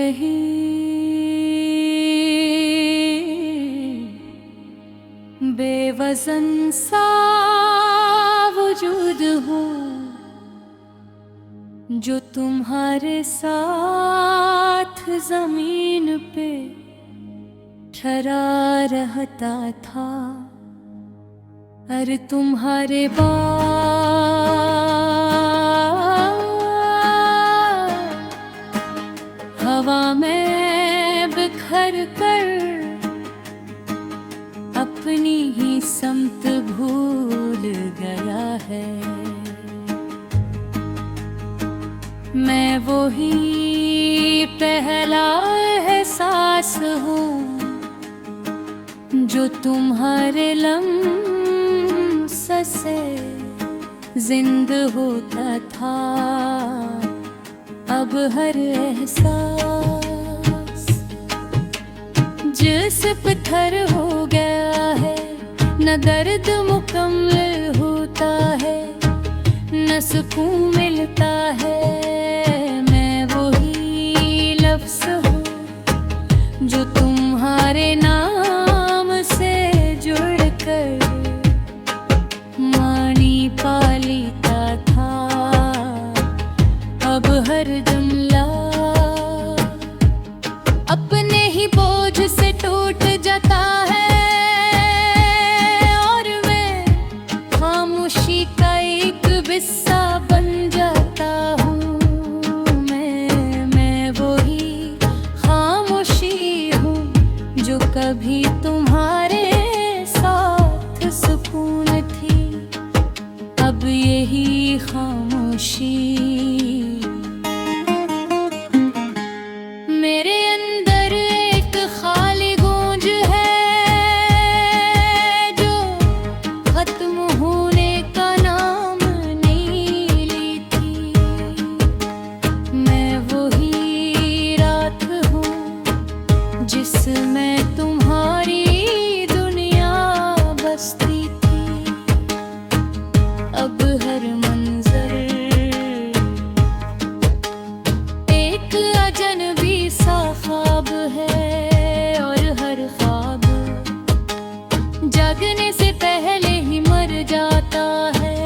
रही बेवजन सा वजूद हूँ जो तुम्हारे साथ जमीन पे ठहरा रहता था। अरे तुम्हारे बाद हवा में बिखर कर अपनी ही समत भूल गया है। मैं वही पहला एहसास हूँ जो तुम्हारे लम्स से जिंदा होता था। अब हर एहसास जिस पत्थर हो गया है, न दर्द मुकम्मल होता है न सुकून मिलता है। मैं वही लफ्ज़ हूँ जो तुम्हारे नाम से जुड़कर मानी पा लेता था। अब हर जुमला अपने ही बोझ से टूट जाता है और मैं खामोशी का एक हिस्सा बन जाता हूँ। मैं वही खामोशी हूँ जो कभी तुम्हारे साथ सुकून थी। अब यही खामोशी मेरे अंदर एक खाली गूंज है जो खत्म होने का नाम नहीं लेती। मैं वही रात हूँ जिसमें तुम्हारी दुनिया बसती थी। अब हर मंजर एक अजनबी सा ख्वाब है और हर ख्वाब जागने से पहले ही मर जाता है।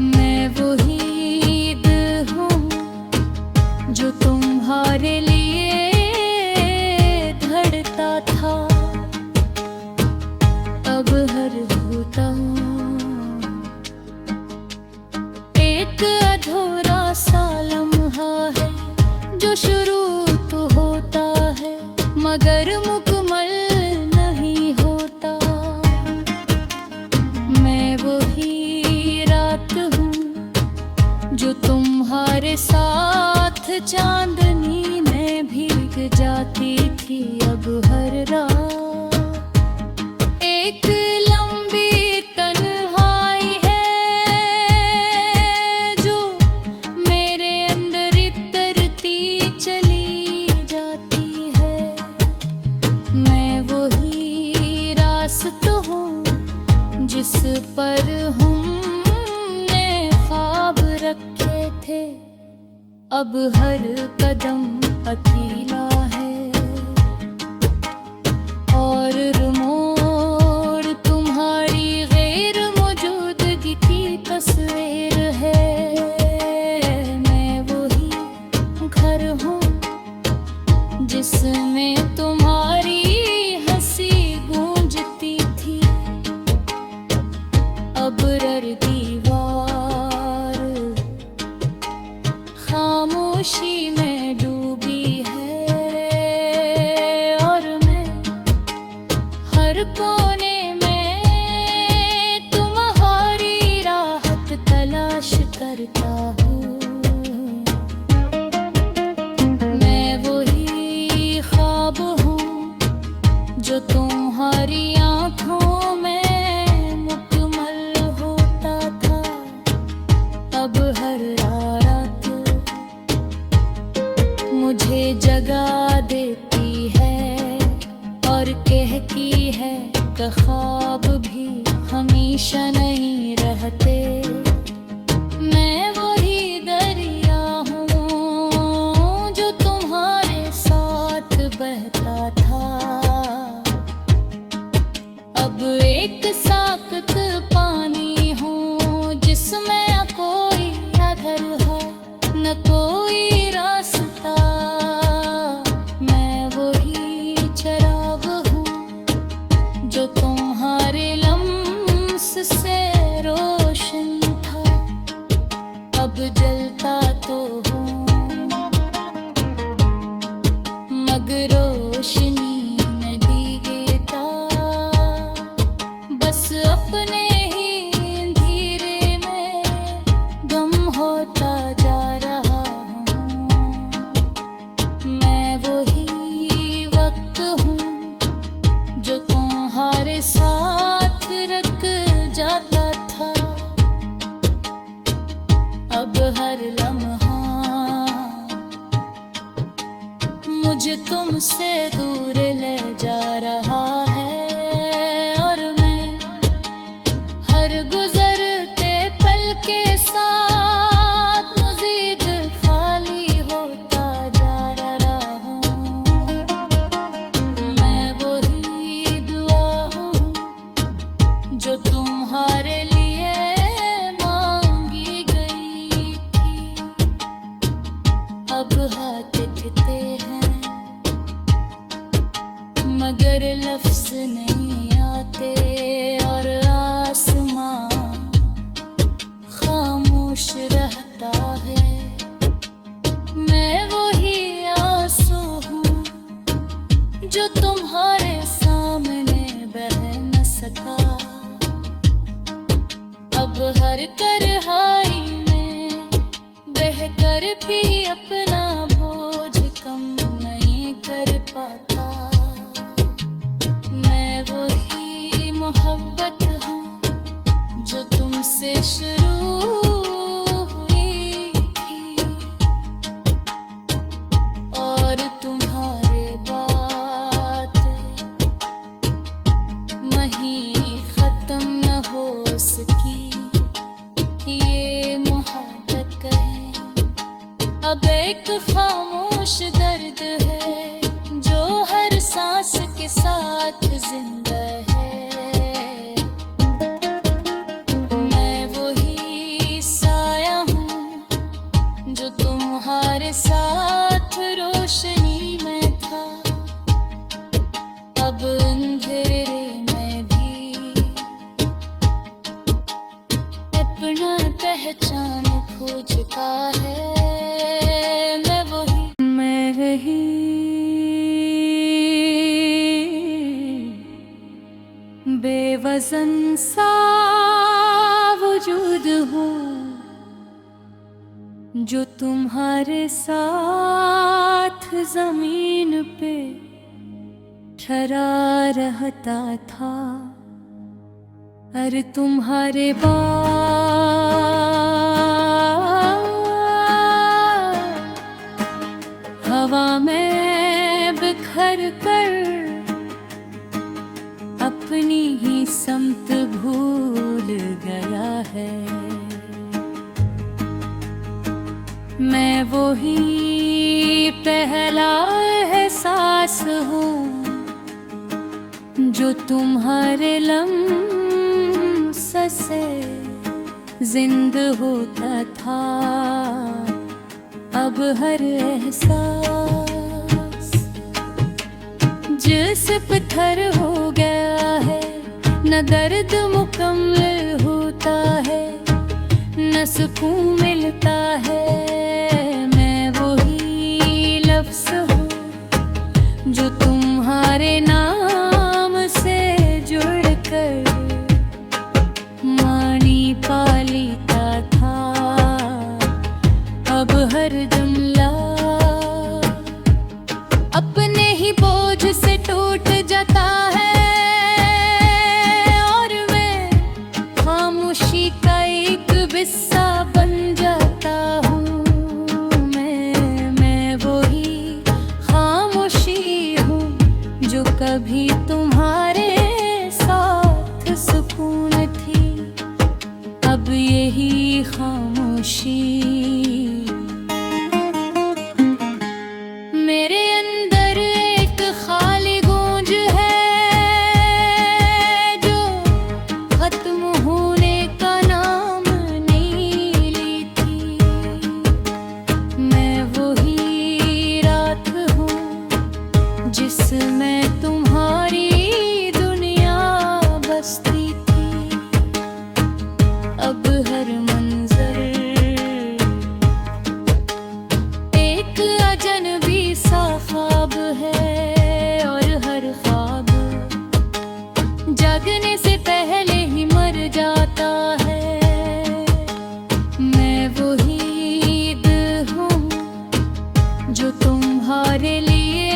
मैं वही दिल हूँ जो तुम्हारे लिए धड़कता था। अब हर होता एक अधूरा सा लम्हा है जो शुरू तो होता है मगर मुकम्मल नहीं होता। मैं वही रात हूँ जो तुम्हारे साथ चांदनी में भीग जाती थी। अब हर रात एक लंबी तन्हाई है जो मेरे अंदर इतरती चली जाती है। मैं वही रास्ता हूँ जिस पर हमने ख्वाब रखे थे। अब हर कदम अकेला है और मोड़ तुम्हारी गैर मौजूदगी की तस्वीर है। मैं वही घर हूँ जिसमें तुम्हारी हंसी गूंजती थी। अब हर दीवार खामोशी में डूबी है और मैं हर कोने में तुम्हारी राहत तलाश करता हूँ। मैं वही ख्वाब हूँ जो तुम्हारी आँखों में मुकम्मल होता था। अब हर रात मुझे जगा देती है और कहती है कि ख्वाब भी हमेशा नहीं रहते। मैं वही दरिया हूँ जो तुम मुझे तुमसे दूर ले जा रहा है, और मैं हर गुजरते पल के साथ मजीद खाली होता जा रहा हूँ। मैं वही दुआ हूँ जो तुम्हारे लिए मांगी गई थी। अब हाथ दिखते हैं मगर लफ्ज नहीं आते, और आसमां खामोश रहता है। मैं वही आंसू हूँ जो तुम्हारे सामने बह न सका। अब हर तन्हाई में बहकर भी अपना बोझ कम नहीं कर पाता। मैं वही मोहब्बत हूँ जो तुमसे शुरू हुई थी, और तुम्हारे बातें वहीं खत्म न हो सकी। ये मोहब्बत कहे अब एक खामोश दर्द है जो हर सांस के साथ जिंदा है। मैं वही साया हूँ जो तुम्हारे साथ रोशनी में था। अब अंधेरे में भी अपना पहचान खो चुका है। मैं रही बेवजन सा वजूद हूँ जो तुम्हारे साथ जमीन पे ठहरा रहता था। अरे तुम्हारे बाद हवा में बिखर कर अपनी ही समत भूल गया है। मैं वही पहला एहसास हूँ जो तुम्हारे लम्स से जिंदा होता था। अब हर एहसास जिस पत्थर हो गया है, न दर्द मुकम्मल होता है न सुकून मिलता है। मैं वही लफ्ज़ हूँ जो तुम्हारे नाम से जुड़कर मानी पा लेता था। अब हर जुमला अपने ही बोझ से टूट जाता है, और मैं खामोशी का एक हिस्सा बन जाता हूँ। मैं वही खामोशी हूँ जो कभी तुम्हारे साथ सुकून थी। अब यही खामोशी मेरे अंदर एक खाली गूंज है जो खत्म होने का नाम नहीं लेती। मैं वही रात हूँ जिसमें तुम्हारी दुनिया बसती थी। अब हर मंजर एक अजनबी सा ख्वाब है, और हर ख्वाब जागने से पहले ही मर जाता है। मैं वही दिल हूँ जो तुम्हारे लिए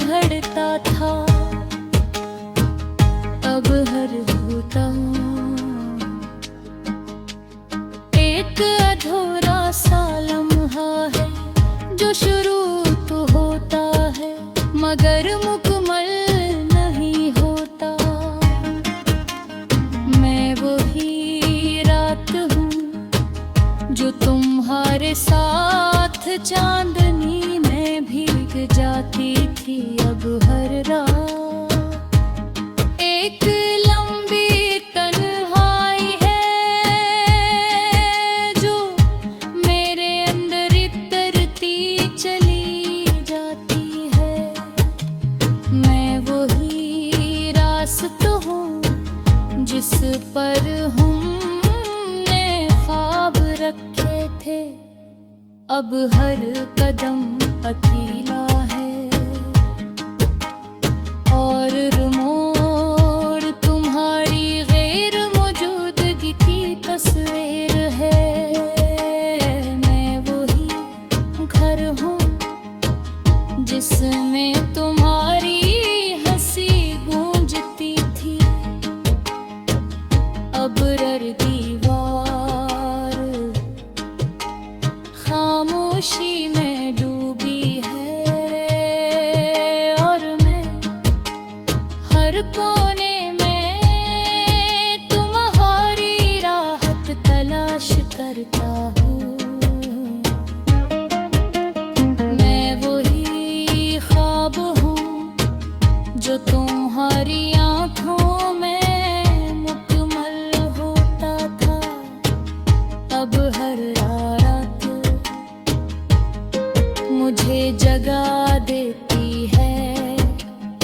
धड़ता था। अब हर होता एक अधूरा सा लम्हा है जो शुरू तो चांदनी में भीग जाती थी अब हर रात। एक लंबी तन्हाई है जो मेरे अंदर इतरती चली जाती है। मैं वही रास्ता हूँ जिस पर हमने ख्वाब रखे थे। अब हर कदम अकेला है और मोड़ तुम्हारी गैर मौजूदगी की तस्वीर है। मैं वही घर हूँ जिसमें तुम्हारी हंसी गूंजती थी। अब दीवार खामोशी में डूबी है और मैं हर कोने में तुम्हारी राहत तलाश करता हूँ। मैं वही ख्वाब हूँ जो तुम्हारी आँखों में मुकम्मल होता था। अब हर रात मुझे जगा देती है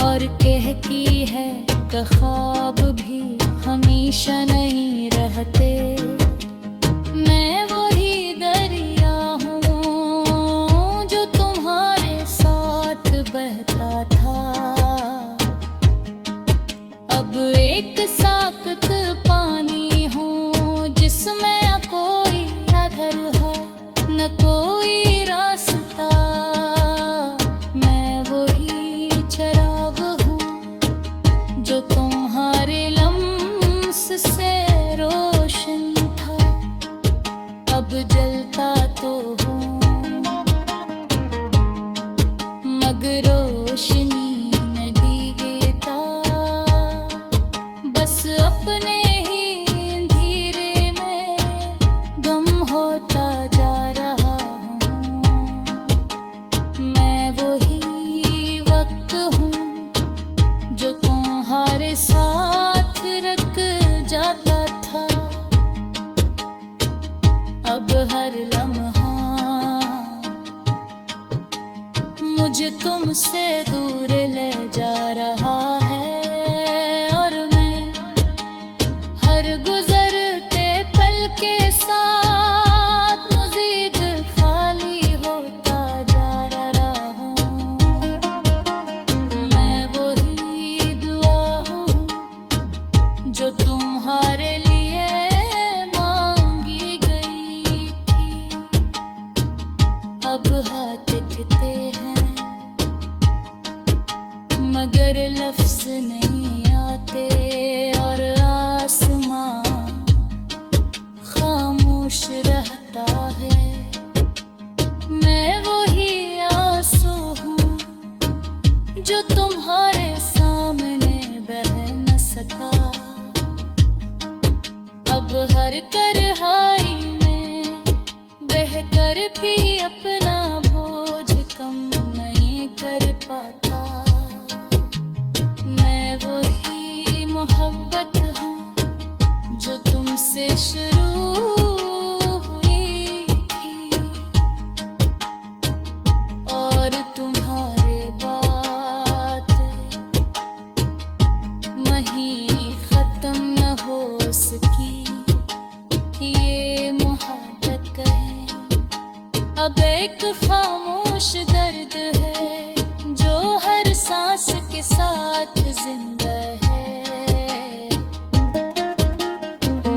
और कहती है कि ख्वाब भी हमेशा नहीं रहते। मैं वही दरिया हूँ जो तुम्हारे साथ बहता था। अब एक साकत पानी हूँ जिसमें न कोई आधार है न कोई रास्ता। मैं वही चिराग हूँ जो तुम्हारे लम्स से रोशन था। अब जलता तो हूँ मगर रोशनी न भीगता। बस अपने ही धीरे में गम होता जा रहा हूँ। मैं वही वक्त हूँ जो तुम्हारे साथ रख जाता था। अब हर लम्हा मुझे तुमसे दूर ले जा रहा है और मैं हर गुजरते पल के साथ मजीद खाली होता जा रहा हूँ। मैं वही दुआ हूँ जो तुम्हारे लिए मांगी गई थी। अब हाथ दिखते हैं मगर लफ्ज नहीं आते और आसमां खामोश रहता है। मैं वही आंसू हूँ जो तुम्हारे सामने बह न सका। अब हर तन्हाई में बहकर भी अपना बोझ कम नहीं कर पाता। मैं वही मोहब्बत हूँ जो तुमसे शुरू हुई थी और तुम्हारे बात वहीं खत्म न हो सकी। ये मोहब्बत है अब एक खामोश दर्द है जो हर सांस के साथ जिंदा है।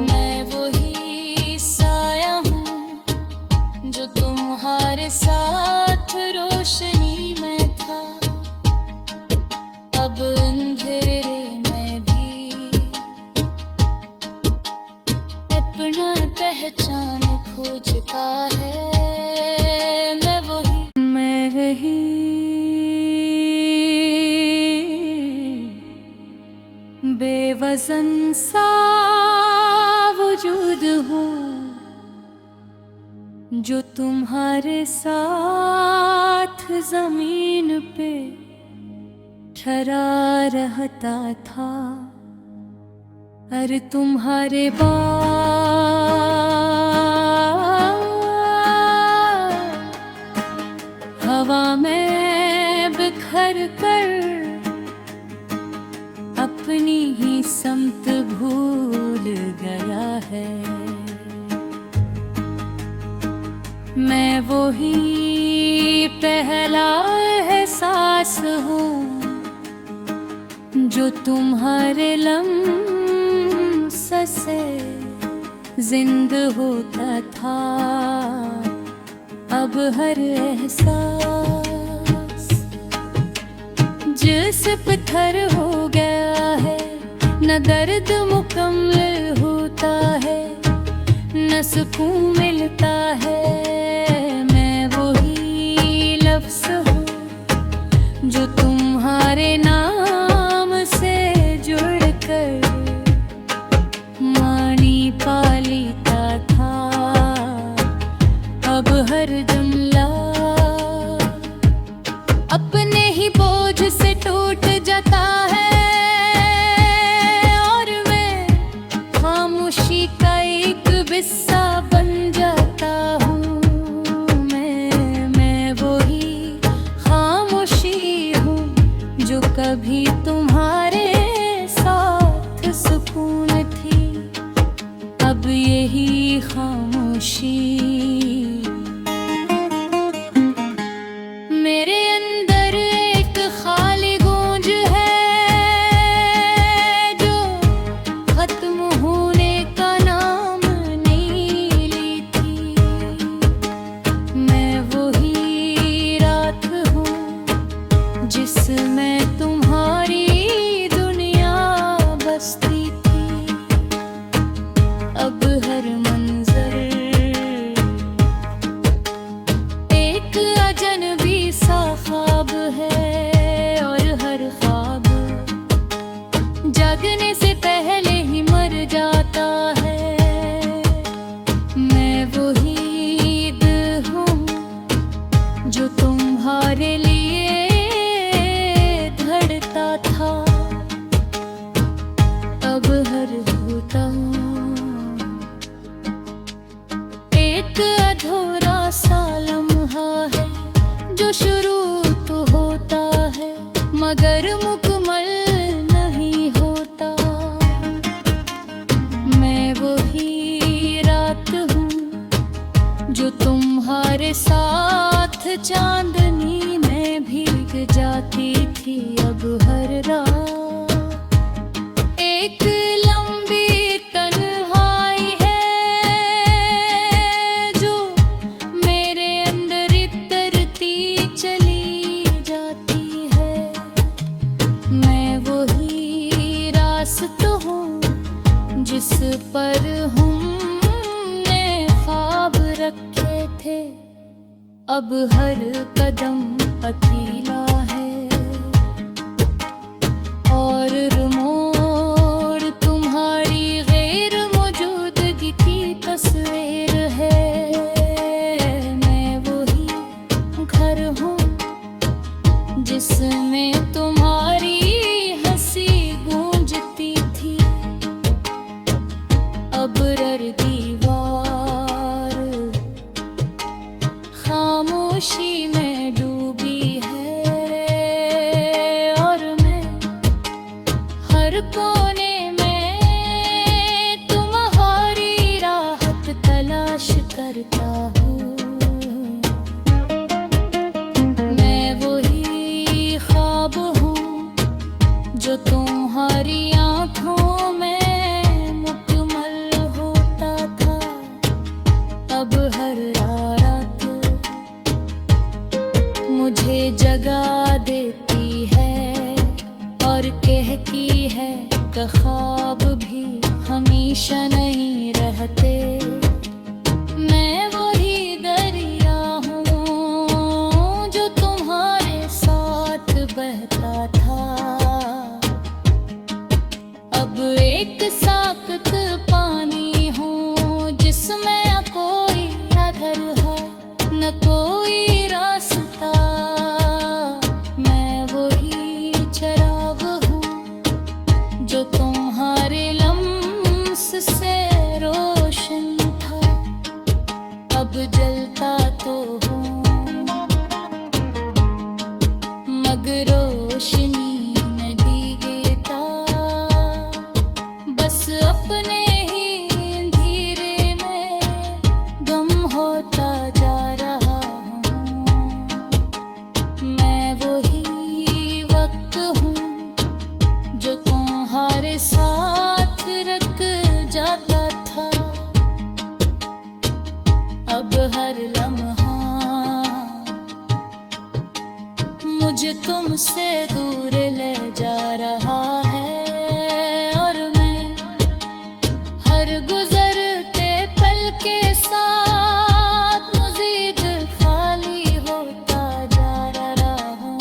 मैं वही साया हूँ जो तुम्हारे साथ रोशनी में था। अब अंधेरे में भी अपना पहचान खोजता है। मैं वही बेवजन सा वजूद हूँ जो तुम्हारे साथ जमीन पे ठहरा रहता था। अरे तुम्हारे बाद हवा में बिखर कर अपनी ही समत भूल गया है। मैं वही पहला एहसास हूँ जो तुम्हारे लम्स से जिंद होता था। अब हर एहसास जिस पत्थर हो गया है, न दर्द मुकम्मल होता है, न सुकून मिलता है। मैं वही लफ्ज़ हूँ जो तुम्हारे नाम से जुड़कर मानी पालीता था। अब हर जुमला अपने ही बोझ से टूट जाता है और मैं खामोशी का एक बिस्सा बन जाता हूँ। मैं वही खामोशी हूँ जो कभी तुम्हारे साथ सुकून थी। अब यही खामोशी मेरे अंदर एक खाली गूंज है जो खत्म होने का नाम नहीं लेती। मैं वही रात हूँ जिसमें तुम्हारी दुनिया बसती थी। अब हर मंजर एक अजनबी सा ख्वाब है और हर ख्वाब जागने से पहले ही मर जाता है। मैं वही दिल हूँ जो तुम्हारे लिए धड़ता था। अब हर होता एक अधूरा सा लम्हा है जो शुरू तो होता है मगर मुकम्मल नहीं होता। मैं वही रात हूँ जो तुम्हारे साथ चांदनी में भीग जाती थी। अब हर रात एक लंबी तन्हाई है जो मेरे अंदर इतरती चली जाती है। मैं वही रास्ता हूँ जिस पर हमने ख्वाब रखे थे। अब हर कदम अकेला है और मोड़ तुम्हारी गैर मौजूदगी की तस्वीर है। मैं वही घर हूँ जिसमें तुम्हारी हंसी गूंजती थी। अब हर दीवार खामोशी में डूबी है और मैं हर कोने में तुम्हारी राहत तलाश करता हूँ। मैं वही ख्वाब हूँ जो तुम्हारी आँखों में मुकम्मल होता था। अब हर रात मुझे जगा देती है और कहती है कि ख्वाब भी हमेशा नहीं रहते। मैं वही दरिया हूँ जो तुम्हारे साथ बहता था। अब एक साकत पानी हूँ जिसमें कोई अधर है। मुझे तुमसे दूर ले जा रहा है और मैं हर गुजरते पल के साथ मजीद खाली होता जा रहा हूँ।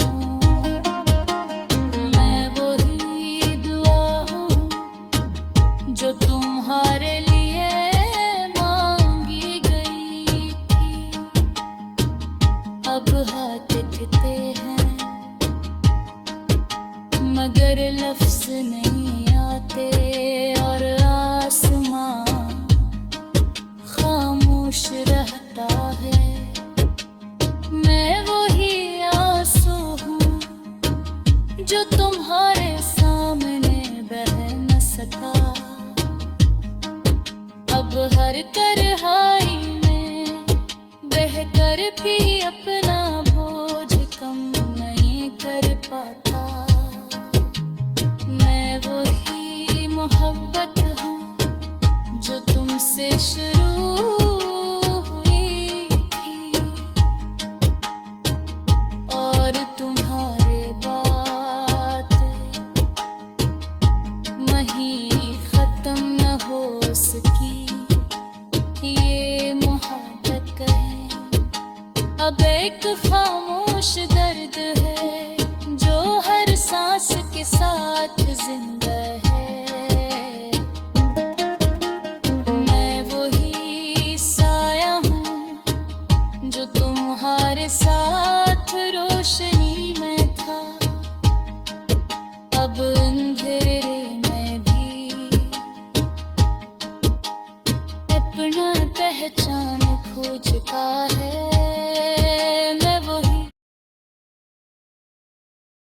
मैं वही दुआ हूँ जो तुम्हारे लिए मांगी गई थी। अब हाथ थे हैं मगर लफ्ज नहीं आते और आसमां खामोश रहता है। मैं वही आंसू हूँ जो तुम्हारे सामने बह न सका। अब हर तन्हाई में बहकर भी अपना बोझ कम नहीं कर पाता। मैं वही मोहब्बत हूँ जो तुमसे शुरू हुई थी और तुम्हारे बात वहीं खत्म न हो सकी। ये मोहब्बत कहे अब एक खामोश दर्द है जो हर सांस के साथ जिंदा